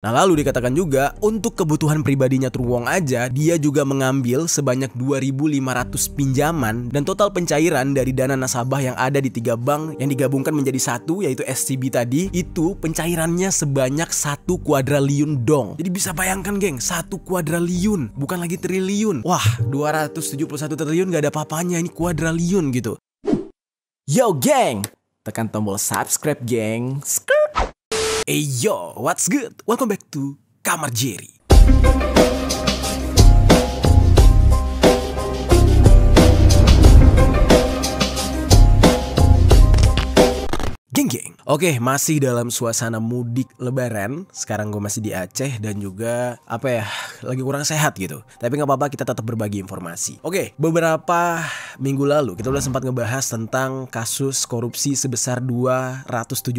Nah lalu dikatakan juga untuk kebutuhan pribadinya Truwong aja dia juga mengambil sebanyak 2.500 pinjaman dan total pencairan dari dana nasabah yang ada di 3 bank yang digabungkan menjadi satu yaitu SCB tadi itu pencairannya sebanyak 1 kuadriliun dong. Jadi bisa bayangkan geng 1 kuadriliun bukan lagi triliun. Wah 271 triliun gak ada apa-apanya ini kuadriliun gitu. Yo geng, tekan tombol subscribe geng. Hey yo, what's good? Welcome back to Kamar Jerry. Geng. Oke, masih dalam suasana mudik lebaran. Sekarang gue masih di Aceh dan juga lagi kurang sehat gitu. Tapi gak apa-apa, kita tetap berbagi informasi. Oke, beberapa minggu lalu kita udah sempat ngebahas tentang kasus korupsi sebesar 271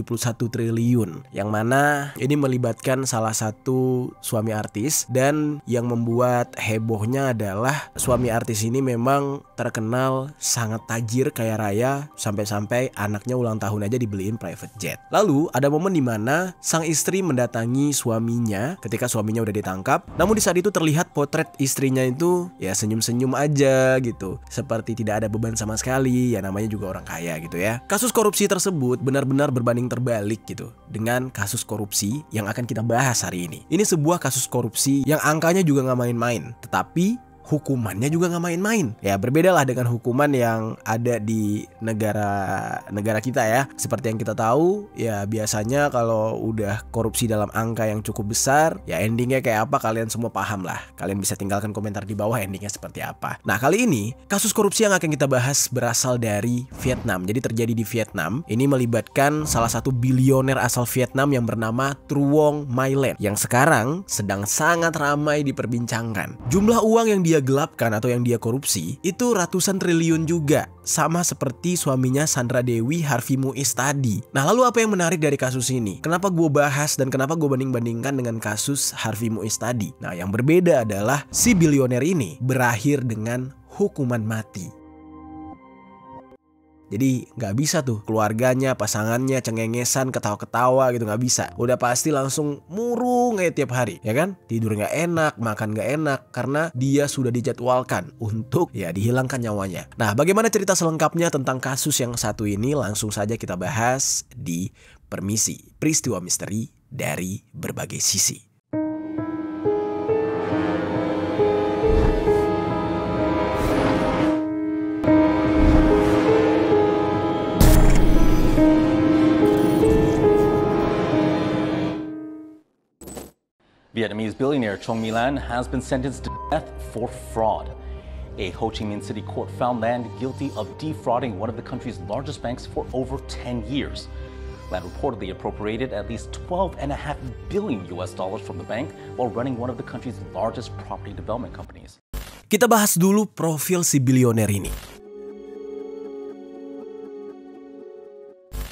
triliun. Yang mana ini melibatkan salah satu suami artis. Dan yang membuat hebohnya adalah suami artis ini memang terkenal sangat tajir, kaya raya. Sampai-sampai anaknya ulang tahun aja dibeliin private jet. Lalu ada momen di mana sang istri mendatangi suaminya ketika suaminya udah ditangkap. Namun di saat itu terlihat potret istrinya itu ya senyum-senyum aja gitu. Seperti tidak ada beban sama sekali. Ya namanya juga orang kaya gitu ya. Kasus korupsi tersebut benar-benar berbanding terbalik gitu dengan kasus korupsi yang akan kita bahas hari ini. Ini sebuah kasus korupsi yang angkanya juga gak main-main. Tetapi hukumannya juga gak main-main. Ya berbeda lah dengan hukuman yang ada di negara kita ya. Seperti yang kita tahu ya biasanya kalau udah korupsi dalam angka yang cukup besar ya endingnya kayak apa kalian semua paham lah. Kalian bisa tinggalkan komentar di bawah endingnya seperti apa. Nah kali ini kasus korupsi yang akan kita bahas berasal dari Vietnam. Jadi terjadi di Vietnam. Ini melibatkan salah satu bilioner asal Vietnam yang bernama Truong My Lan yang sekarang sedang sangat ramai diperbincangkan. Jumlah uang yang dia gelapkan atau yang dia korupsi itu ratusan triliun juga, sama seperti suaminya Sandra Dewi Harvey Muiz tadi. Nah lalu apa yang menarik dari kasus ini? Kenapa gue bahas dan kenapa gue banding-bandingkan dengan kasus Harvey Muiz tadi? Nah yang berbeda adalah si bilioner ini berakhir dengan hukuman mati. Jadi gak bisa tuh keluarganya, pasangannya cengengesan, ketawa-ketawa gitu, gak bisa. Udah pasti langsung murung kayak tiap hari, ya kan? Tidur gak enak, makan gak enak, karena dia sudah dijadwalkan untuk ya dihilangkan nyawanya. Nah bagaimana cerita selengkapnya tentang kasus yang satu ini? Langsung saja kita bahas di Permisi, peristiwa misteri dari berbagai sisi. Vietnamese billionaire Truong My Lan has been sentenced to death for fraud. A Ho Chi Minh City court found Lan guilty of defrauding one of the country's largest banks for over 10 years. Lan reportedly appropriated at least $12.5 billion from the bank while running one of the country's largest property development companies. Kita bahas dulu profil si bilioner ini.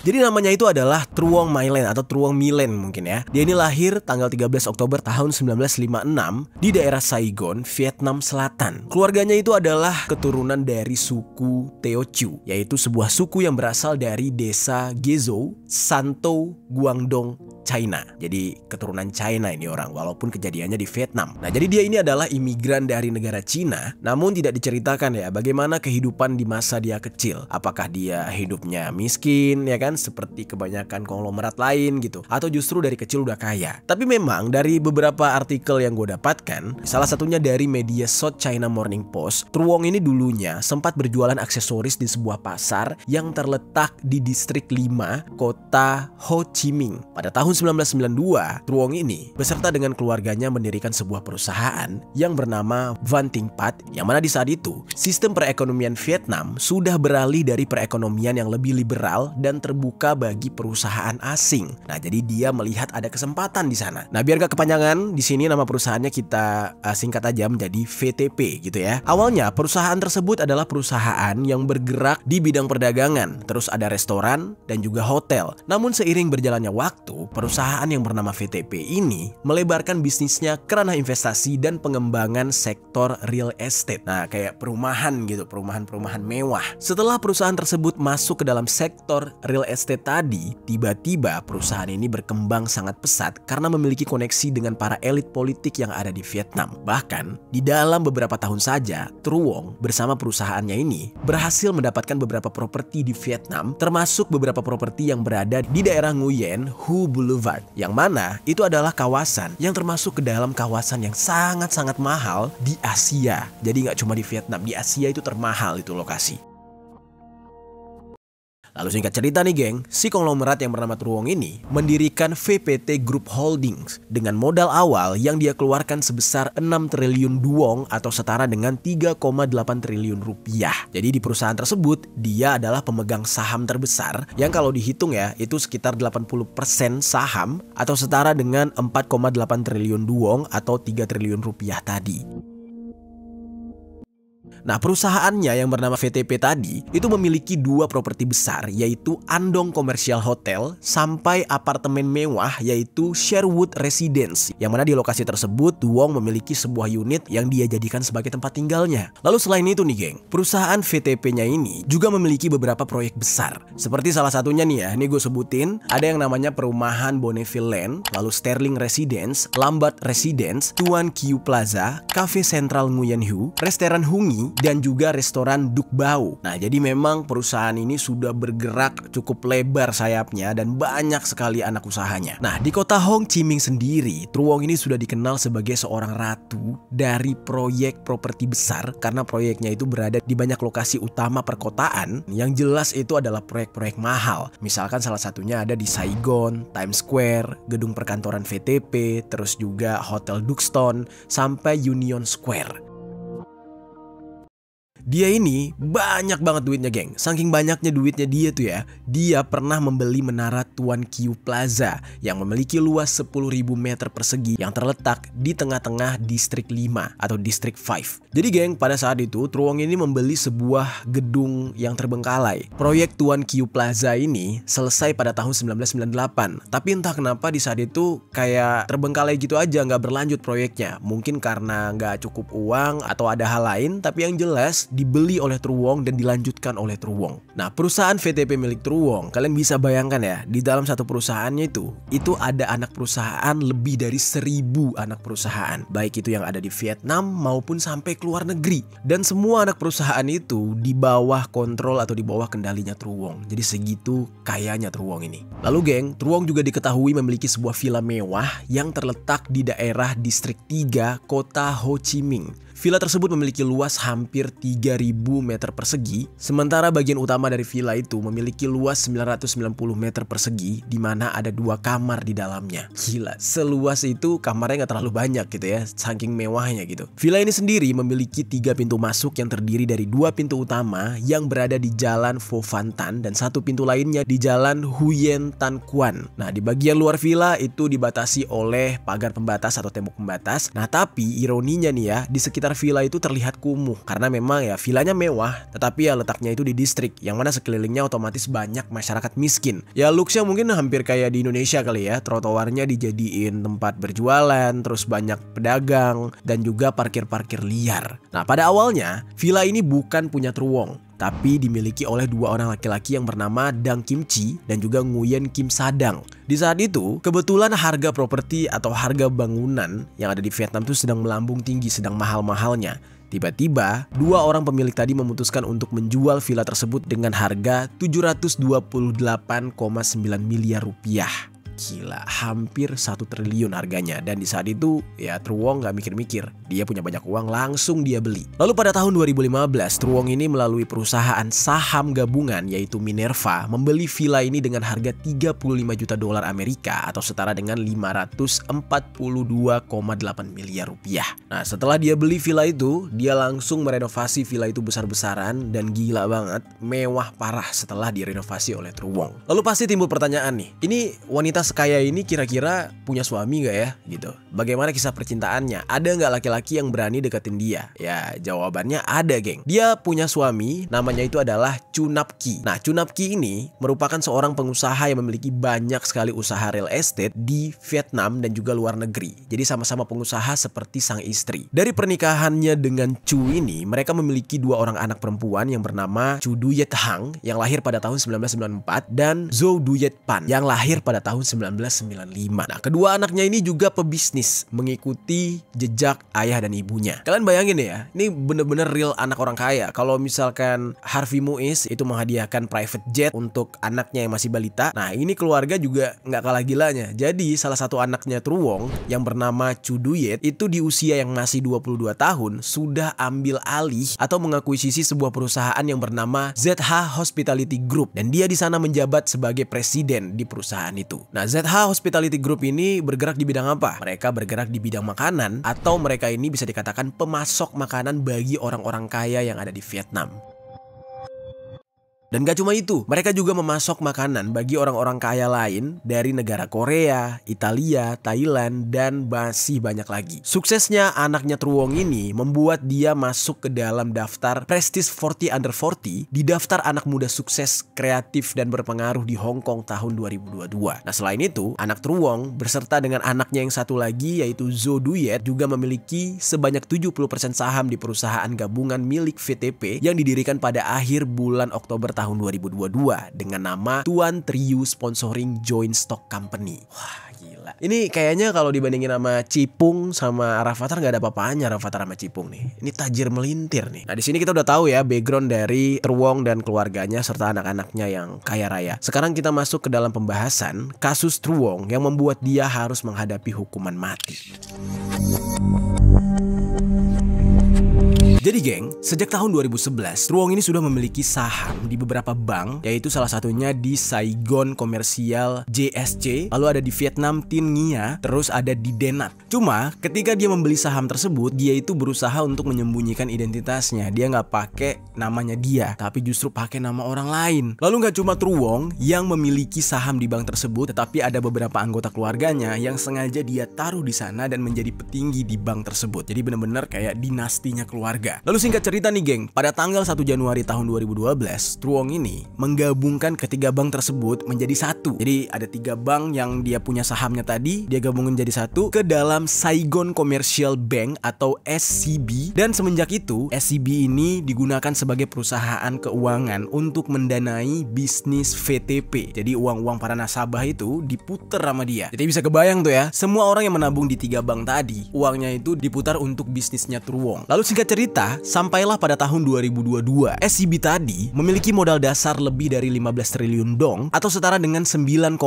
Jadi namanya itu adalah Truong My Lan atau Truong My Lan mungkin ya. Dia ini lahir tanggal 13 Oktober tahun 1956 di daerah Saigon, Vietnam Selatan. Keluarganya itu adalah keturunan dari suku Teochew, yaitu sebuah suku yang berasal dari desa Gezhou, Santou, Guangdong, China. Jadi keturunan China ini orang, walaupun kejadiannya di Vietnam. Nah jadi dia ini adalah imigran dari negara Cina. Namun tidak diceritakan ya bagaimana kehidupan di masa dia kecil. Apakah dia hidupnya miskin ya kan, seperti kebanyakan konglomerat lain gitu, atau justru dari kecil udah kaya. Tapi memang dari beberapa artikel yang gue dapatkan, salah satunya dari media South China Morning Post, Truong ini dulunya sempat berjualan aksesoris di sebuah pasar yang terletak di distrik 5 kota Ho Chi Minh. Pada tahun 1992, Truong ini beserta dengan keluarganya mendirikan sebuah perusahaan yang bernama Van Ting Pat, yang mana di saat itu sistem perekonomian Vietnam sudah beralih dari perekonomian yang lebih liberal dan terbuka bagi perusahaan asing. Nah, jadi dia melihat ada kesempatan di sana. Nah, biar gak kepanjangan, di sini nama perusahaannya kita singkat aja menjadi VTP gitu ya. Awalnya perusahaan tersebut adalah perusahaan yang bergerak di bidang perdagangan, terus ada restoran dan juga hotel. Namun seiring berjalannya waktu, perusahaan yang bernama VTP ini melebarkan bisnisnya ke ranah investasi dan pengembangan sektor real estate. Nah, kayak perumahan gitu, perumahan-perumahan mewah. Setelah perusahaan tersebut masuk ke dalam sektor real estate tadi, tiba-tiba perusahaan ini berkembang sangat pesat karena memiliki koneksi dengan para elit politik yang ada di Vietnam. Bahkan, di dalam beberapa tahun saja, Truong bersama perusahaannya ini berhasil mendapatkan beberapa properti di Vietnam, termasuk beberapa properti yang berada di daerah Nguyen Hue Boulevard, yang mana itu adalah kawasan yang termasuk ke dalam kawasan yang sangat-sangat mahal di Asia. Jadi nggak cuma di Vietnam, di Asia itu termahal itu lokasi. Lalu singkat cerita nih geng, si konglomerat yang bernama Truong ini mendirikan VPT Group Holdings dengan modal awal yang dia keluarkan sebesar 6 triliun duong atau setara dengan 3,8 triliun rupiah. Jadi di perusahaan tersebut, dia adalah pemegang saham terbesar yang kalau dihitung ya, itu sekitar 80% saham atau setara dengan 4,8 triliun duong atau 3 triliun rupiah tadi. Nah, perusahaannya yang bernama VTP tadi itu memiliki dua properti besar, yaitu Andong Commercial Hotel sampai apartemen mewah yaitu Sherwood Residence, yang mana di lokasi tersebut Truong memiliki sebuah unit yang dia jadikan sebagai tempat tinggalnya. Lalu selain itu nih geng, perusahaan VTP-nya ini juga memiliki beberapa proyek besar. Seperti salah satunya nih ya, ini gue sebutin, ada yang namanya perumahan Bonneville Land, lalu Sterling Residence, Lambert Residence, Tuan Kiu Plaza, Cafe Central Nguyen Hue, Restoran Hungi, dan juga restoran Duc Bao. Nah, jadi memang perusahaan ini sudah bergerak cukup lebar sayapnya dan banyak sekali anak usahanya. Nah, di kota Ho Chi Minh sendiri, Truong ini sudah dikenal sebagai seorang ratu dari proyek properti besar karena proyeknya itu berada di banyak lokasi utama perkotaan. Yang jelas itu adalah proyek-proyek mahal. Misalkan salah satunya ada di Saigon, Times Square, gedung perkantoran VTP, terus juga Hotel Duxton, sampai Union Square. Dia ini banyak banget duitnya geng. Saking banyaknya duitnya dia tuh ya, dia pernah membeli menara Tuan Kiu Plaza yang memiliki luas 10.000 meter persegi yang terletak di tengah-tengah distrik 5 atau distrik 5. Jadi geng, pada saat itu Truong ini membeli sebuah gedung yang terbengkalai. Proyek Tuan Kiu Plaza ini selesai pada tahun 1998. Tapi entah kenapa di saat itu kayak terbengkalai gitu aja, nggak berlanjut proyeknya. Mungkin karena nggak cukup uang atau ada hal lain, tapi yang jelas dibeli oleh Truong dan dilanjutkan oleh Truong. Nah, perusahaan VTP milik Truong, kalian bisa bayangkan ya, di dalam satu perusahaannya itu ada anak perusahaan lebih dari 1.000 anak perusahaan, baik itu yang ada di Vietnam maupun sampai ke luar negeri. Dan semua anak perusahaan itu di bawah kontrol atau di bawah kendalinya Truong. Jadi segitu kayanya Truong ini. Lalu geng, Truong juga diketahui memiliki sebuah villa mewah yang terletak di daerah distrik 3 kota Ho Chi Minh. Villa tersebut memiliki luas hampir 3.000 meter persegi, sementara bagian utama dari villa itu memiliki luas 990 meter persegi, di mana ada 2 kamar di dalamnya. Gila, seluas itu kamarnya nggak terlalu banyak gitu ya, saking mewahnya gitu. Villa ini sendiri memiliki 3 pintu masuk yang terdiri dari 2 pintu utama yang berada di Jalan Pho Van Tan dan 1 pintu lainnya di Jalan Huyen Tan Quan. Nah, di bagian luar villa itu dibatasi oleh pagar pembatas atau tembok pembatas. Nah, tapi ironinya nih ya, di sekitar villa itu terlihat kumuh karena memang ya villanya mewah, tetapi ya letaknya itu di distrik yang mana sekelilingnya otomatis banyak masyarakat miskin. Ya looksnya mungkin hampir kayak di Indonesia kali ya, trotoarnya dijadiin tempat berjualan, terus banyak pedagang dan juga parkir-parkir liar. Nah, pada awalnya villa ini bukan punya Truong, tapi dimiliki oleh 2 orang laki-laki yang bernama Dang Kim Chi dan juga Nguyen Kim Sadang. Di saat itu, kebetulan harga properti atau harga bangunan yang ada di Vietnam itu sedang melambung tinggi, sedang mahal-mahalnya. Tiba-tiba, 2 orang pemilik tadi memutuskan untuk menjual villa tersebut dengan harga 728,9 miliar rupiah. Gila, hampir 1 triliun harganya. Dan di saat itu ya Truong gak mikir-mikir, dia punya banyak uang, langsung dia beli. Lalu pada tahun 2015 Truong ini melalui perusahaan saham gabungan yaitu Minerva membeli villa ini dengan harga 35 juta dolar Amerika atau setara dengan 542,8 miliar rupiah. Nah, setelah dia beli villa itu, dia langsung merenovasi villa itu besar-besaran dan gila banget, mewah parah setelah direnovasi oleh Truong. Lalu pasti timbul pertanyaan nih, ini wanita sekaya ini kira-kira punya suami gak ya gitu? Bagaimana kisah percintaannya? Ada nggak laki-laki yang berani deketin dia? Ya jawabannya ada, geng. Dia punya suami, namanya itu adalah Chu Nap-ki. Nah, Chu Nap-ki ini merupakan seorang pengusaha yang memiliki banyak sekali usaha real estate di Vietnam dan juga luar negeri. Jadi sama-sama pengusaha seperti sang istri. Dari pernikahannya dengan Chu ini, mereka memiliki 2 orang anak perempuan yang bernama Chu Duyet Hang yang lahir pada tahun 1994 dan Zhou Duyet Pan yang lahir pada tahun 1995. Nah, kedua anaknya ini juga pebisnis mengikuti jejak ayah dan ibunya. Kalian bayangin ya, ini bener-bener real anak orang kaya. Kalau misalkan Harvey Muiz itu menghadiahkan private jet untuk anaknya yang masih balita, nah ini keluarga juga nggak kalah gilanya. Jadi salah satu anaknya Truong yang bernama Chu Duyet itu di usia yang masih 22 tahun sudah ambil alih atau mengakuisisi sebuah perusahaan yang bernama ZH Hospitality Group, dan dia di sana menjabat sebagai presiden di perusahaan itu. Nah, ZH Hospitality Group ini bergerak di bidang apa? Mereka bergerak di bidang makanan, atau mereka ini bisa dikatakan pemasok makanan bagi orang-orang kaya yang ada di Vietnam. Dan gak cuma itu, mereka juga memasok makanan bagi orang-orang kaya lain dari negara Korea, Italia, Thailand, dan masih banyak lagi. Suksesnya anaknya Truong ini membuat dia masuk ke dalam daftar Prestige 40 Under 40 di daftar anak muda sukses, kreatif, dan berpengaruh di Hong Kong tahun 2022. Nah, selain itu, anak Truong berserta dengan anaknya yang satu lagi yaitu Zhou Duyet juga memiliki sebanyak 70% saham di perusahaan gabungan milik VTP yang didirikan pada akhir bulan Oktober tahun 2022 dengan nama Tuan Triu Sponsoring Joint Stock Company. Wah, gila. Ini kayaknya kalau dibandingin sama Cipung sama Rafathar nggak ada apa-apanya Rafathar sama Cipung nih. Ini tajir melintir nih. Nah, di sini kita udah tahu ya background dari Truong dan keluarganya serta anak-anaknya yang kaya raya. Sekarang kita masuk ke dalam pembahasan kasus Truong yang membuat dia harus menghadapi hukuman mati. Jadi geng, sejak tahun 2011, Truong ini sudah memiliki saham di beberapa bank, yaitu salah satunya di Saigon Commercial JSC, lalu ada di Vietnam Tin Nghia, terus ada di Denat. Cuma ketika dia membeli saham tersebut, dia itu berusaha untuk menyembunyikan identitasnya. Dia nggak pakai namanya dia, tapi justru pakai nama orang lain. Lalu nggak cuma Truong yang memiliki saham di bank tersebut, tetapi ada beberapa anggota keluarganya yang sengaja dia taruh di sana dan menjadi petinggi di bank tersebut. Jadi bener-bener kayak dinastinya keluarga. Lalu singkat cerita nih geng, pada tanggal 1 Januari tahun 2012, Truong ini menggabungkan ketiga bank tersebut menjadi satu. Jadi ada 3 bank yang dia punya sahamnya tadi, dia gabungin jadi satu ke dalam Saigon Commercial Bank atau SCB. Dan semenjak itu, SCB ini digunakan sebagai perusahaan keuangan untuk mendanai bisnis VTP. Jadi uang-uang para nasabah itu diputer sama dia. Jadi bisa kebayang tuh ya, semua orang yang menabung di 3 bank tadi, uangnya itu diputar untuk bisnisnya Truong. Lalu singkat cerita, sampailah pada tahun 2022, SCB tadi memiliki modal dasar lebih dari 15 triliun dong atau setara dengan 9,5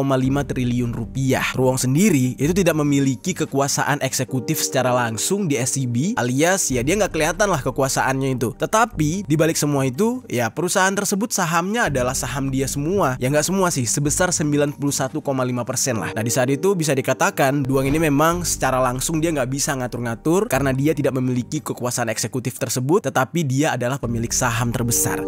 triliun rupiah. Truong sendiri itu tidak memiliki kekuasaan eksekutif secara langsung di SCB, alias ya dia nggak kelihatan lah kekuasaannya itu. Tetapi di balik semua itu, ya perusahaan tersebut sahamnya adalah saham dia semua. Ya nggak semua sih, sebesar 91,5% lah. Nah, di saat itu bisa dikatakan Truong ini memang secara langsung dia nggak bisa ngatur-ngatur karena dia tidak memiliki kekuasaan eksekutif tersebut, tetapi dia adalah pemilik saham terbesar.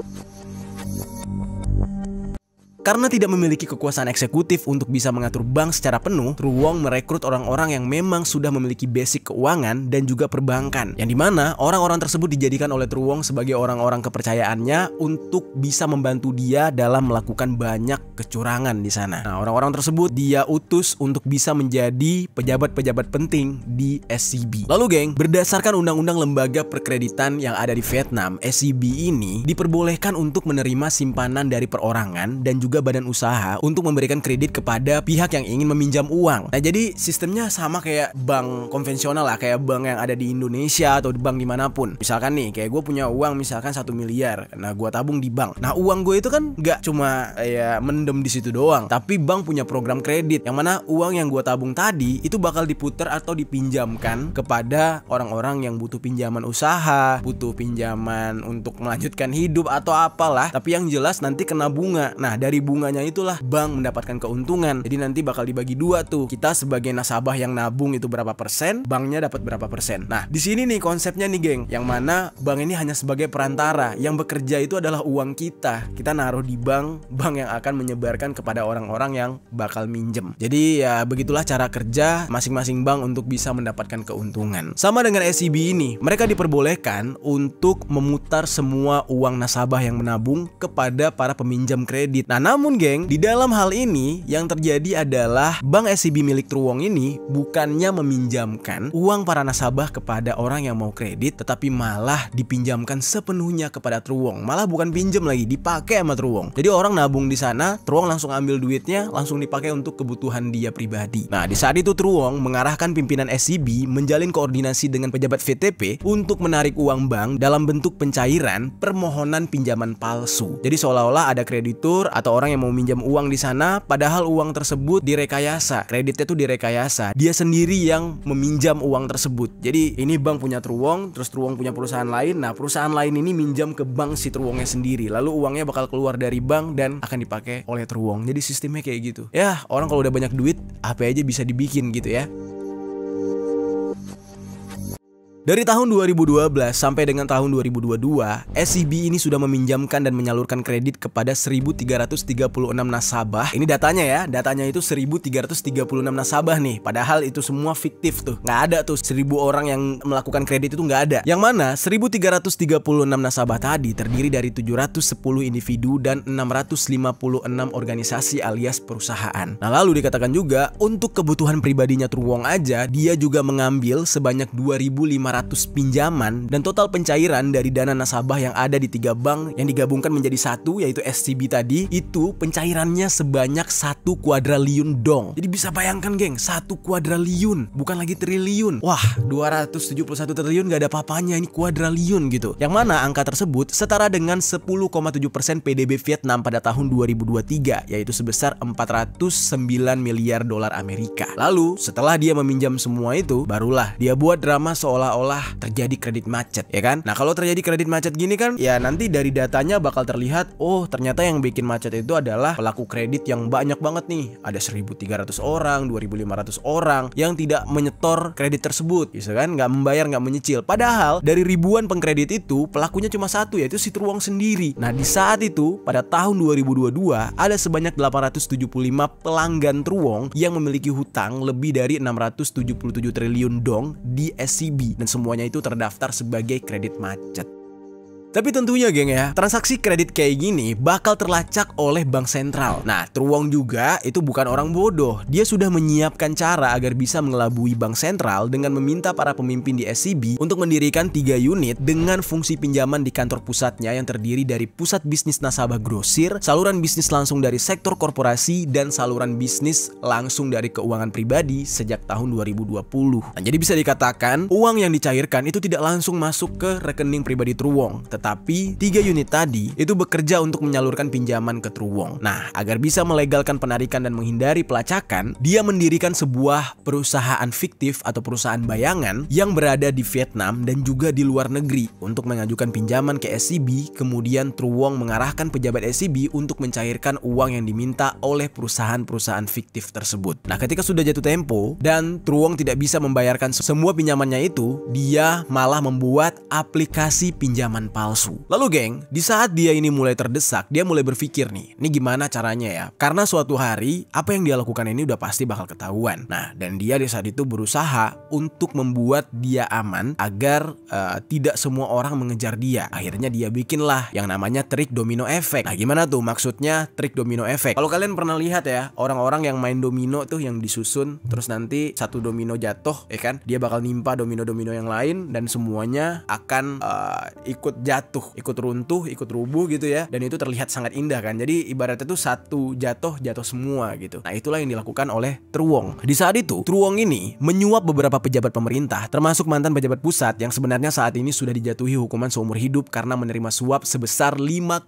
Karena tidak memiliki kekuasaan eksekutif untuk bisa mengatur bank secara penuh, Truong merekrut orang-orang yang memang sudah memiliki basic keuangan dan juga perbankan, yang dimana orang-orang tersebut dijadikan oleh Truong sebagai orang-orang kepercayaannya untuk bisa membantu dia dalam melakukan banyak kecurangan di sana. Nah, orang-orang tersebut dia utus untuk bisa menjadi pejabat-pejabat penting di SCB. Lalu geng, berdasarkan undang-undang lembaga perkreditan yang ada di Vietnam, SCB ini diperbolehkan untuk menerima simpanan dari perorangan dan juga badan usaha untuk memberikan kredit kepada pihak yang ingin meminjam uang. Nah, jadi sistemnya sama kayak bank konvensional lah, kayak bank yang ada di Indonesia atau di bank dimanapun. Misalkan nih, kayak gue punya uang misalkan 1 miliar, nah gue tabung di bank. Nah, uang gue itu kan nggak cuma ya mendem di situ doang, tapi bank punya program kredit yang mana uang yang gue tabung tadi itu bakal diputar atau dipinjamkan kepada orang-orang yang butuh pinjaman usaha, butuh pinjaman untuk melanjutkan hidup atau apalah. Tapi yang jelas nanti kena bunga. Nah, dari dari bunganya itulah bank mendapatkan keuntungan. Jadi nanti bakal dibagi dua tuh. Kita sebagai nasabah yang nabung itu berapa persen, banknya dapat berapa persen. Nah, di sini nih konsepnya nih, geng. Yang mana bank ini hanya sebagai perantara. Yang bekerja itu adalah uang kita. Kita naruh di bank yang akan menyebarkan kepada orang-orang yang bakal minjem. Jadi ya begitulah cara kerja masing-masing bank untuk bisa mendapatkan keuntungan. Sama dengan SCB ini, mereka diperbolehkan untuk memutar semua uang nasabah yang menabung kepada para peminjam kredit. Nah, namun geng, di dalam hal ini yang terjadi adalah bank SCB milik Truwong ini bukannya meminjamkan uang para nasabah kepada orang yang mau kredit, tetapi malah dipinjamkan sepenuhnya kepada Truwong. Malah bukan pinjam lagi, dipakai sama Truwong. Jadi orang nabung di sana, Truwong langsung ambil duitnya, langsung dipakai untuk kebutuhan dia pribadi. Nah, di saat itu Truwong mengarahkan pimpinan SCB menjalin koordinasi dengan pejabat VTP untuk menarik uang bank dalam bentuk pencairan permohonan pinjaman palsu. Jadi seolah-olah ada kreditur atau orang yang mau minjam uang di sana, padahal uang tersebut direkayasa. Kreditnya tuh direkayasa. Dia sendiri yang meminjam uang tersebut. Jadi ini bank punya Truwong, terus Truwong punya perusahaan lain. Nah, perusahaan lain ini minjam ke bank si Truwongnya sendiri. Lalu uangnya bakal keluar dari bank dan akan dipakai oleh Truwong. Jadi sistemnya kayak gitu. Ya, orang kalau udah banyak duit, apa aja bisa dibikin gitu ya. Dari tahun 2012 sampai dengan tahun 2022, SCB ini sudah meminjamkan dan menyalurkan kredit kepada 1.336 nasabah. Ini datanya ya, datanya itu 1.336 nasabah nih. Padahal itu semua fiktif tuh, nggak ada tuh 1.000 orang yang melakukan kredit itu nggak ada. Yang mana 1.336 nasabah tadi terdiri dari 710 individu dan 656 organisasi alias perusahaan. Nah, lalu dikatakan juga untuk kebutuhan pribadinya Truwong aja, dia juga mengambil sebanyak 2.500 pinjaman dan total pencairan dari dana nasabah yang ada di 3 bank yang digabungkan menjadi satu yaitu SCB tadi, itu pencairannya sebanyak 1 kuadriliun dong. Jadi bisa bayangkan geng, 1 kuadriliun, bukan lagi triliun. Wah, 271 triliun gak ada apa-apanya, ini kuadriliun gitu. Yang mana angka tersebut setara dengan 10,7% PDB Vietnam pada tahun 2023, yaitu sebesar 409 miliar dolar Amerika. Lalu setelah dia meminjam semua itu, barulah dia buat drama seolah-olah terjadi kredit macet, ya kan? Nah, kalau terjadi kredit macet gini kan, ya nanti dari datanya bakal terlihat, oh ternyata yang bikin macet itu adalah pelaku kredit yang banyak banget nih. Ada 1.300 orang, 2.500 orang yang tidak menyetor kredit tersebut, gitu kan? Nggak membayar, nggak menyicil. Padahal dari ribuan pengkredit itu, pelakunya cuma satu, yaitu si Truwong sendiri. Nah, di saat itu, pada tahun 2022, ada sebanyak 875 pelanggan Truwong yang memiliki hutang lebih dari 677 triliun dong di SCB. Dan semuanya itu terdaftar sebagai kredit macet. Tapi tentunya geng ya, transaksi kredit kayak gini bakal terlacak oleh bank sentral. Nah, Truwong juga itu bukan orang bodoh. Dia sudah menyiapkan cara agar bisa mengelabui bank sentral dengan meminta para pemimpin di SCB untuk mendirikan 3 unit dengan fungsi pinjaman di kantor pusatnya yang terdiri dari pusat bisnis nasabah grosir, saluran bisnis langsung dari sektor korporasi, dan saluran bisnis langsung dari keuangan pribadi sejak tahun 2020. Nah, jadi bisa dikatakan uang yang dicairkan itu tidak langsung masuk ke rekening pribadi Truwong. Tetapi 3 unit tadi itu bekerja untuk menyalurkan pinjaman ke Truwong. Nah, agar bisa melegalkan penarikan dan menghindari pelacakan, dia mendirikan sebuah perusahaan fiktif atau perusahaan bayangan yang berada di Vietnam dan juga di luar negeri untuk mengajukan pinjaman ke SCB. Kemudian Truwong mengarahkan pejabat SCB untuk mencairkan uang yang diminta oleh perusahaan-perusahaan fiktif tersebut. Nah, ketika sudah jatuh tempo dan Truwong tidak bisa membayarkan semua pinjamannya itu, dia malah membuat aplikasi pinjaman palsu. Lalu geng, di saat dia ini mulai terdesak, dia mulai berpikir nih, ini gimana caranya ya? Karena suatu hari, apa yang dia lakukan ini udah pasti bakal ketahuan. Nah, dan dia di saat itu berusaha untuk membuat dia aman agar tidak semua orang mengejar dia. Akhirnya dia bikinlah yang namanya trik domino efek. Nah, gimana tuh maksudnya trik domino efek? Kalau kalian pernah lihat ya, orang-orang yang main domino tuh yang disusun, terus nanti satu domino jatuh, ya kan? Dia bakal nimpa domino-domino yang lain dan semuanya akan ikut jatuh, ikut runtuh, ikut rubuh gitu ya. Dan itu terlihat sangat indah kan. Jadi ibaratnya tuh satu jatuh semua gitu. Nah, itulah yang dilakukan oleh Truwong. Di saat itu, Truwong ini menyuap beberapa pejabat pemerintah, termasuk mantan pejabat pusat yang sebenarnya saat ini sudah dijatuhi hukuman seumur hidup karena menerima suap sebesar 5,2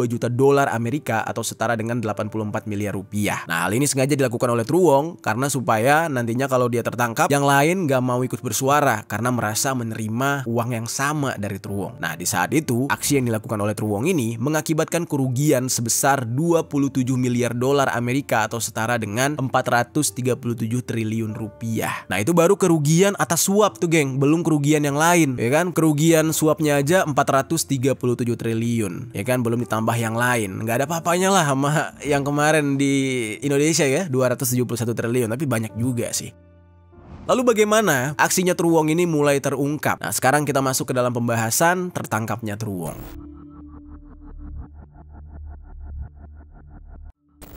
juta dolar Amerika atau setara dengan 84 miliar rupiah. Nah, hal ini sengaja dilakukan oleh Truwong karena supaya nantinya kalau dia tertangkap, yang lain gak mau ikut bersuara karena merasa menerima uang yang sama dari Truwong. Nah, di saat itu, aksi yang dilakukan oleh Truwong ini mengakibatkan kerugian sebesar 27 miliar dolar Amerika atau setara dengan 437 triliun rupiah. Nah, itu baru kerugian atas suap tuh, geng, belum kerugian yang lain, ya kan? Kerugian suapnya aja 437 triliun, ya kan? Belum ditambah yang lain. Nggak ada apa-apanya lah sama yang kemarin di Indonesia ya, 271 triliun, tapi banyak juga sih. Lalu bagaimana aksinya Truwong ini mulai terungkap? Nah, sekarang kita masuk ke dalam pembahasan tertangkapnya Truwong.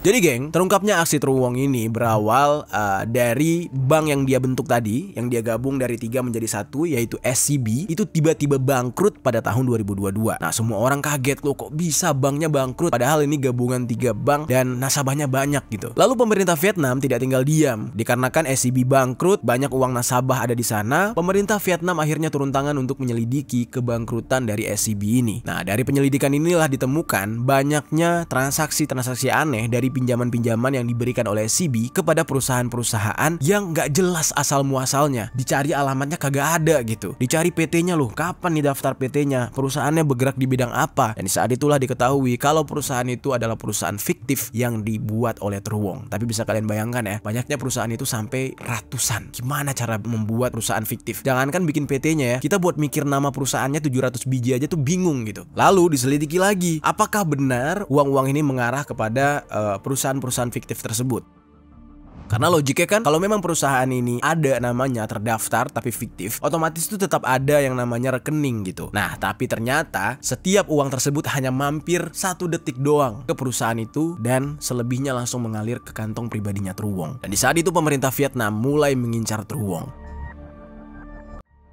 Jadi geng, terungkapnya aksi Truwong ini berawal dari bank yang dia bentuk tadi, yang dia gabung dari 3 menjadi 1, yaitu SCB, itu tiba-tiba bangkrut pada tahun 2022. Nah, semua orang kaget, loh kok bisa banknya bangkrut, padahal ini gabungan 3 bank dan nasabahnya banyak gitu. Lalu pemerintah Vietnam tidak tinggal diam, dikarenakan SCB bangkrut, banyak uang nasabah ada di sana, pemerintah Vietnam akhirnya turun tangan untuk menyelidiki kebangkrutan dari SCB ini. Nah, dari penyelidikan inilah ditemukan banyaknya transaksi-transaksi aneh dari pinjaman-pinjaman yang diberikan oleh SCB kepada perusahaan-perusahaan yang nggak jelas asal muasalnya. Dicari alamatnya kagak ada gitu. Dicari PT-nya, loh kapan nih daftar PT-nya, perusahaannya bergerak di bidang apa. Dan di saat itulah diketahui kalau perusahaan itu adalah perusahaan fiktif yang dibuat oleh Truwong. Tapi bisa kalian bayangkan ya, banyaknya perusahaan itu sampai ratusan. Gimana cara membuat perusahaan fiktif? Jangankan bikin PT-nya ya, kita buat mikir nama perusahaannya 700 biji aja tuh bingung gitu. Lalu diselidiki lagi, apakah benar uang-uang ini mengarah kepada perusahaan-perusahaan fiktif tersebut? Karena logiknya kan kalau memang perusahaan ini ada namanya terdaftar tapi fiktif, otomatis itu tetap ada yang namanya rekening gitu. Nah, tapi ternyata setiap uang tersebut hanya mampir 1 detik doang ke perusahaan itu dan selebihnya langsung mengalir ke kantong pribadinya Truwong. Dan di saat itu pemerintah Vietnam mulai mengincar Truwong.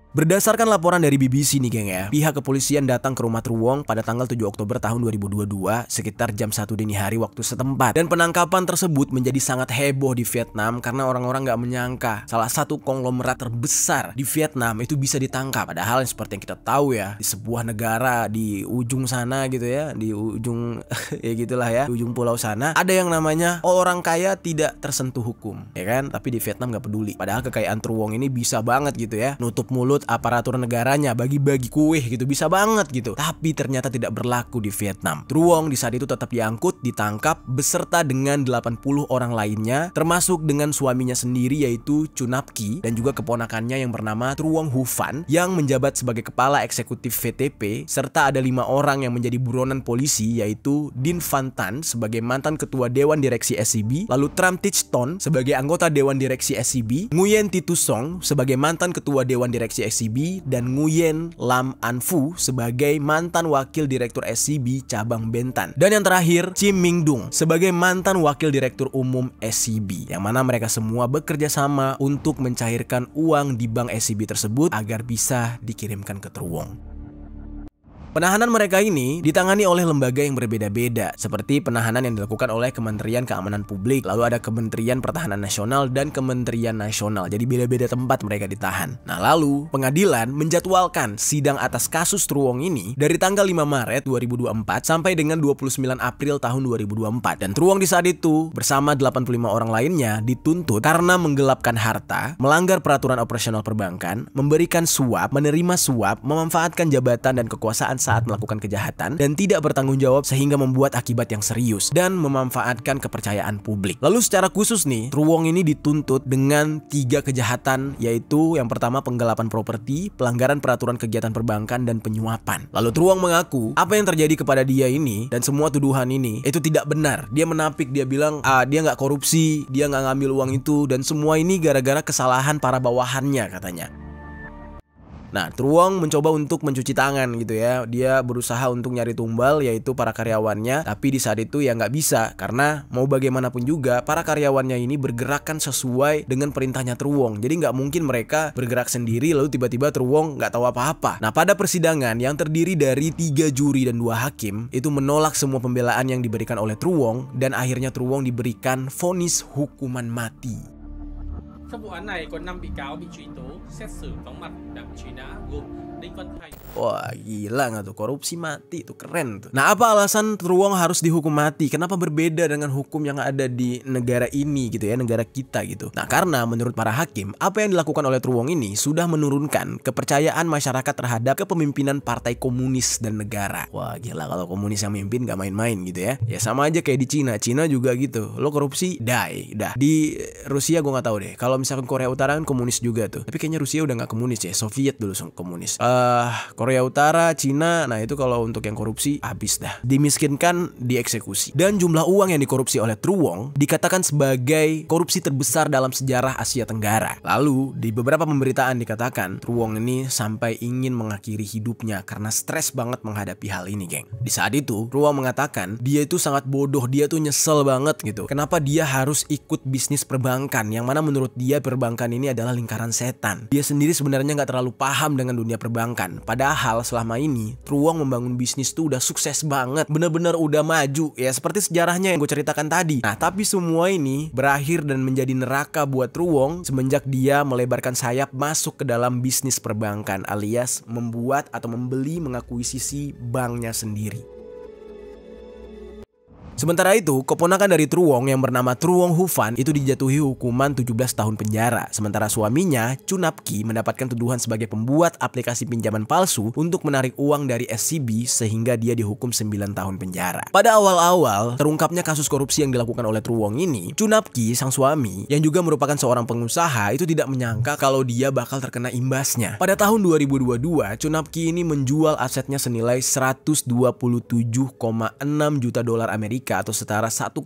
Berdasarkan laporan dari BBC nih geng ya, pihak kepolisian datang ke rumah Truwong pada tanggal 7 Oktober tahun 2022 sekitar jam 1 dini hari waktu setempat. Dan penangkapan tersebut menjadi sangat heboh di Vietnam karena orang-orang gak menyangka salah satu konglomerat terbesar di Vietnam itu bisa ditangkap. Padahal seperti yang kita tahu ya, di sebuah negara di ujung sana gitu ya, di ujung ya gitulah ya, di ujung pulau sana ada yang namanya orang kaya tidak tersentuh hukum, ya kan? Tapi di Vietnam gak peduli. Padahal kekayaan Truwong ini bisa banget gitu ya, nutup mulut aparatur negaranya, bagi-bagi kue gitu, bisa banget gitu. Tapi ternyata tidak berlaku di Vietnam. Truwong di saat itu tetap diangkut, ditangkap beserta dengan 80 orang lainnya, termasuk dengan suaminya sendiri yaitu Chu Nap Ky dan juga keponakannya yang bernama Truong Hu Van yang menjabat sebagai kepala eksekutif VTP, serta ada 5 orang yang menjadi buronan polisi yaitu Din Van Tan sebagai mantan ketua Dewan Direksi SCB, lalu Tram Thich Ton sebagai anggota Dewan Direksi SCB, Nguyen Thi Tu Song sebagai mantan ketua Dewan Direksi SCB, dan Nguyen Lam An Phu sebagai mantan wakil direktur SCB cabang Bentan. Dan yang terakhir, Chim Ming Dung sebagai mantan wakil direktur umum SCB, yang mana mereka semua bekerja sama untuk mencairkan uang di bank SCB tersebut agar bisa dikirimkan ke Truwong. Penahanan mereka ini ditangani oleh lembaga yang berbeda-beda, seperti penahanan yang dilakukan oleh Kementerian Keamanan Publik, lalu ada Kementerian Pertahanan Nasional dan Kementerian Nasional. Jadi beda-beda tempat mereka ditahan. Nah, lalu pengadilan menjadwalkan sidang atas kasus Truwong ini dari tanggal 5 Maret 2024 sampai dengan 29 April tahun 2024. Dan Truwong di saat itu bersama 85 orang lainnya dituntut karena menggelapkan harta, melanggar peraturan operasional perbankan, memberikan suap, menerima suap, memanfaatkan jabatan dan kekuasaan saat melakukan kejahatan, dan tidak bertanggung jawab sehingga membuat akibat yang serius, dan memanfaatkan kepercayaan publik. Lalu secara khusus nih, Truwong ini dituntut dengan 3 kejahatan, yaitu yang pertama penggelapan properti, pelanggaran peraturan kegiatan perbankan, dan penyuapan. Lalu Truwong mengaku apa yang terjadi kepada dia ini dan semua tuduhan ini itu tidak benar. Dia menapik, dia bilang dia nggak korupsi, dia nggak ngambil uang itu, dan semua ini gara-gara kesalahan para bawahannya katanya. Nah, Truwong mencoba untuk mencuci tangan gitu ya. Dia berusaha untuk nyari tumbal, yaitu para karyawannya. Tapi di saat itu ya nggak bisa, karena mau bagaimanapun juga para karyawannya ini bergerakkan sesuai dengan perintahnya Truwong. Jadi nggak mungkin mereka bergerak sendiri lalu tiba-tiba Truwong nggak tahu apa-apa. Nah, pada persidangan yang terdiri dari 3 juri dan 2 hakim itu menolak semua pembelaan yang diberikan oleh Truwong, dan akhirnya Truwong diberikan vonis hukuman mati. Trong vụ án này có 5 bị cáo bị truy tố, xét xử vắng mặt, đang bị truy nã gồm Wah gila nggak tuh, korupsi mati tuh, keren tuh. Nah apa alasan Truong harus dihukum mati? Kenapa berbeda dengan hukum yang ada di negara ini gitu ya, negara kita gitu? Nah karena menurut para hakim, apa yang dilakukan oleh Truong ini sudah menurunkan kepercayaan masyarakat terhadap kepemimpinan partai komunis dan negara. Wah gila, kalau komunis yang mimpin gak main-main gitu ya. Ya sama aja kayak di Cina juga gitu. Lo korupsi, die, udah. Di Rusia gue nggak tahu deh. Kalau misalkan Korea Utara kan komunis juga tuh. Tapi kayaknya Rusia udah nggak komunis ya. Soviet dulu komunis. Korea Utara, Cina, nah itu kalau untuk yang korupsi habis dah. Dimiskinkan, dieksekusi. Dan jumlah uang yang dikorupsi oleh Truong dikatakan sebagai korupsi terbesar dalam sejarah Asia Tenggara. Lalu di beberapa pemberitaan dikatakan Truong ini sampai ingin mengakhiri hidupnya karena stres banget menghadapi hal ini, geng. Di saat itu Truong mengatakan dia itu sangat bodoh, dia tuh nyesel banget gitu. Kenapa dia harus ikut bisnis perbankan yang mana menurut dia perbankan ini adalah lingkaran setan. Dia sendiri sebenarnya nggak terlalu paham dengan dunia perbankan. Padahal selama ini Truong membangun bisnis tuh udah sukses banget, bener-bener udah maju ya, seperti sejarahnya yang gue ceritakan tadi. Nah tapi semua ini berakhir dan menjadi neraka buat Truong semenjak dia melebarkan sayap masuk ke dalam bisnis perbankan, alias membuat atau membeli mengakuisisi banknya sendiri. Sementara itu, keponakan dari Truong yang bernama Truong Hufan itu dijatuhi hukuman 17 tahun penjara. Sementara suaminya, Chu Napki, mendapatkan tuduhan sebagai pembuat aplikasi pinjaman palsu untuk menarik uang dari SCB sehingga dia dihukum 9 tahun penjara. Pada awal-awal terungkapnya kasus korupsi yang dilakukan oleh Truong ini, Chu Napki, sang suami, yang juga merupakan seorang pengusaha, itu tidak menyangka kalau dia bakal terkena imbasnya. Pada tahun 2022, Chu Napki ini menjual asetnya senilai 127,6 juta dolar Amerika atau setara 1,9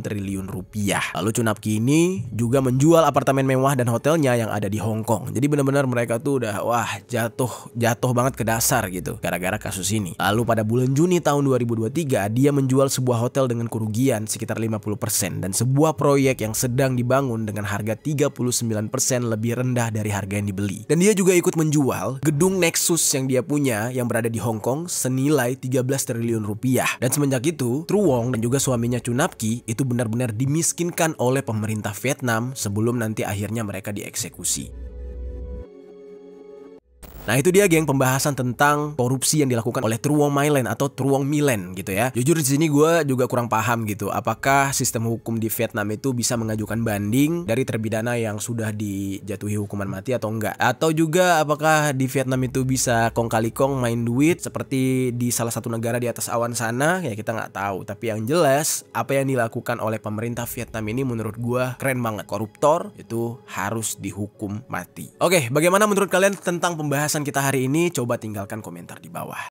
triliun rupiah. Lalu Chu Napki ini juga menjual apartemen mewah dan hotelnya yang ada di Hong Kong. Jadi benar-benar mereka tuh udah jatuh banget ke dasar gitu gara-gara kasus ini. Lalu pada bulan Juni tahun 2023 dia menjual sebuah hotel dengan kerugian sekitar 50% dan sebuah proyek yang sedang dibangun dengan harga 39% lebih rendah dari harga yang dibeli. Dan dia juga ikut menjual gedung Nexus yang dia punya yang berada di Hong Kong senilai 13 triliun rupiah. Dan semenjak itu Truong dan juga suaminya Chu Napki itu benar-benar dimiskinkan oleh pemerintah Vietnam sebelum nanti akhirnya mereka dieksekusi. Nah itu dia geng, pembahasan tentang korupsi yang dilakukan oleh Truong Mylan atau Truong Milen gitu ya. Jujur di sini gue juga kurang paham gitu. Apakah sistem hukum di Vietnam itu bisa mengajukan banding dari terpidana yang sudah dijatuhi hukuman mati atau enggak? Atau juga apakah di Vietnam itu bisa kong kali kong main duit seperti di salah satu negara di atas awan sana? Ya kita nggak tahu. Tapi yang jelas apa yang dilakukan oleh pemerintah Vietnam ini menurut gue keren banget. Koruptor itu harus dihukum mati. Oke, bagaimana menurut kalian tentang pembahasan kita hari ini? Coba tinggalkan komentar di bawah.